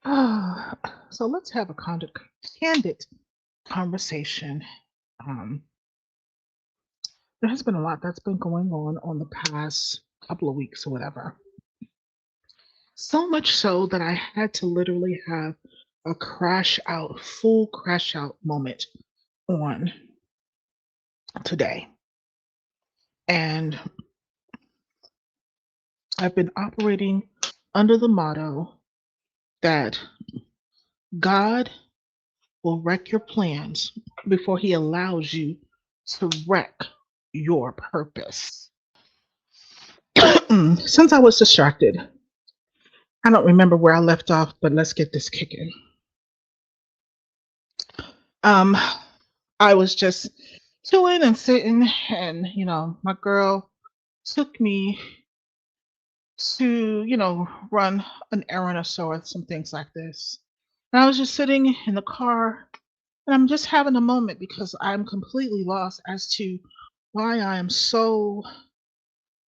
Ah, so let's have a candid conversation. Um, there has been a lot that's been going on the past couple of weeks or whatever. So much so that I had to literally have a full crash out moment on today. And I've been operating under the motto that God will wreck your plans before he allows you to wreck your purpose. Since I was distracted, I don't remember where I left off, but let's get this kicking. Um, I was just chilling and sitting, and my girl took me to, run an errand or so, or some things like this. And I was just sitting in the car, and I'm just having a moment because I'm completely lost as to why I am so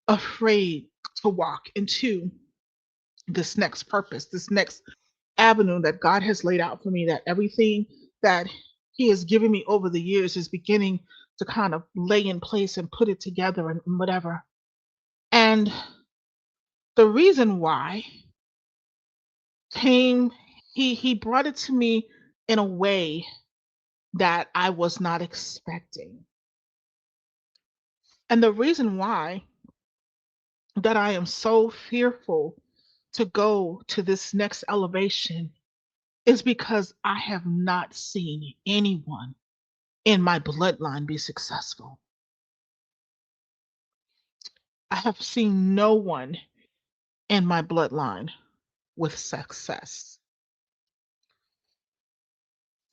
afraid to walk into this next purpose, this next avenue that God has laid out for me, that everything that He has given me over the years is beginning to kind of lay in place and put it together and whatever. And the reason why came, he brought it to me in a way that I was not expecting. And the reason why that I am so fearful to go to this next elevation is because I have not seen anyone in my bloodline be successful. I have seen no one in my bloodline with success.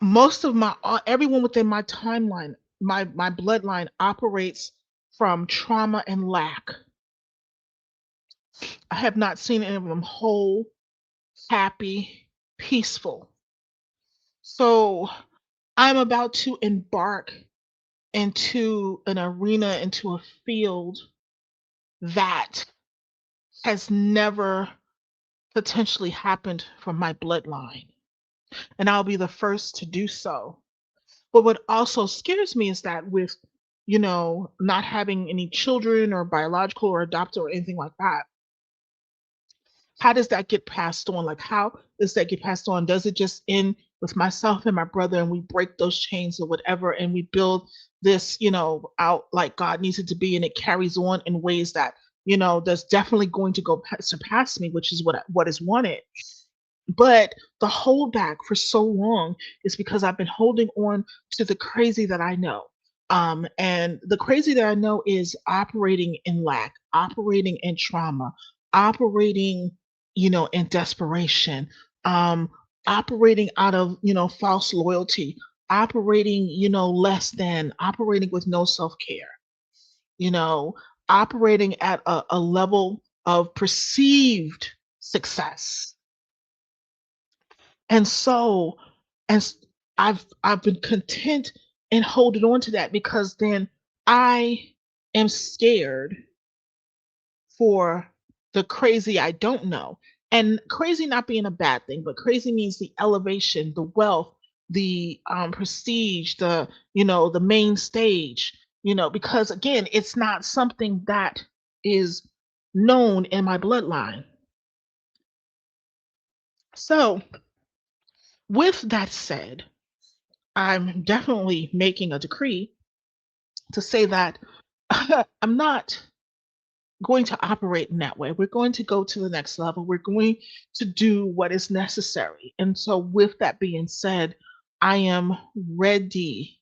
Most of everyone within my timeline, my bloodline operates from trauma and lack. I have not seen any of them whole, happy, peaceful. So I'm about to embark into an arena, into a field that has never potentially happened for my bloodline. And I'll be the first to do so. But what also scares me is that with, not having any children or biological or adopted or anything like that, how does that get passed on? Like, how does that get passed on? Does it just end with myself and my brother and we break those chains or whatever and we build this, out like God needs it to be and it carries on in ways that, that's definitely going to go surpass me, which is what is wanted. But the holdback for so long is because I've been holding on to the crazy that I know. And the crazy that I know is operating in lack, operating in trauma, operating, in desperation, um, operating out of, false loyalty, operating, less than, operating with no self care, you know, operating at a level of perceived success. And so, as I've been content in holding on to that because then I am scared for the crazy I don't know. And crazy not being a bad thing, but crazy means the elevation, the wealth, the prestige, the main stage, because again, it's not something that is known in my bloodline. So, with that said, I'm definitely making a decree to say that I'm not going to operate in that way. We're going to go to the next level. We're going to do what is necessary. And so, with that being said, I am ready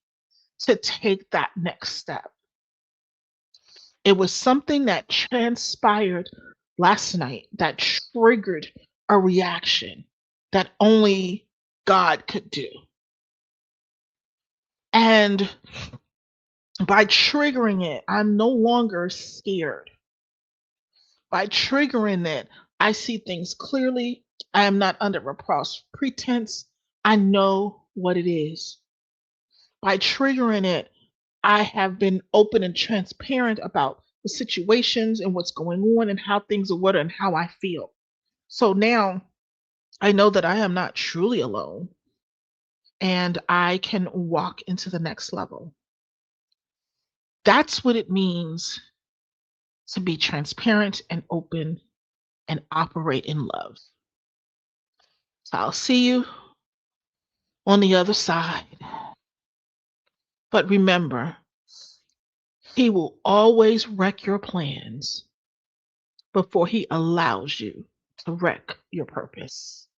to take that next step. It was something that transpired last night that triggered a reaction that only God could do. And by triggering it, I'm no longer scared. By triggering it, I see things clearly. I am not under a false pretense. I know what it is. By triggering it, I have been open and transparent about the situations and what's going on and how things are what and how I feel. So now I know that I am not truly alone and I can walk into the next level. That's what it means to be transparent and open and operate in love. So I'll see you on the other side. But remember, he will always wreck your plans before he allows you to wreck your purpose.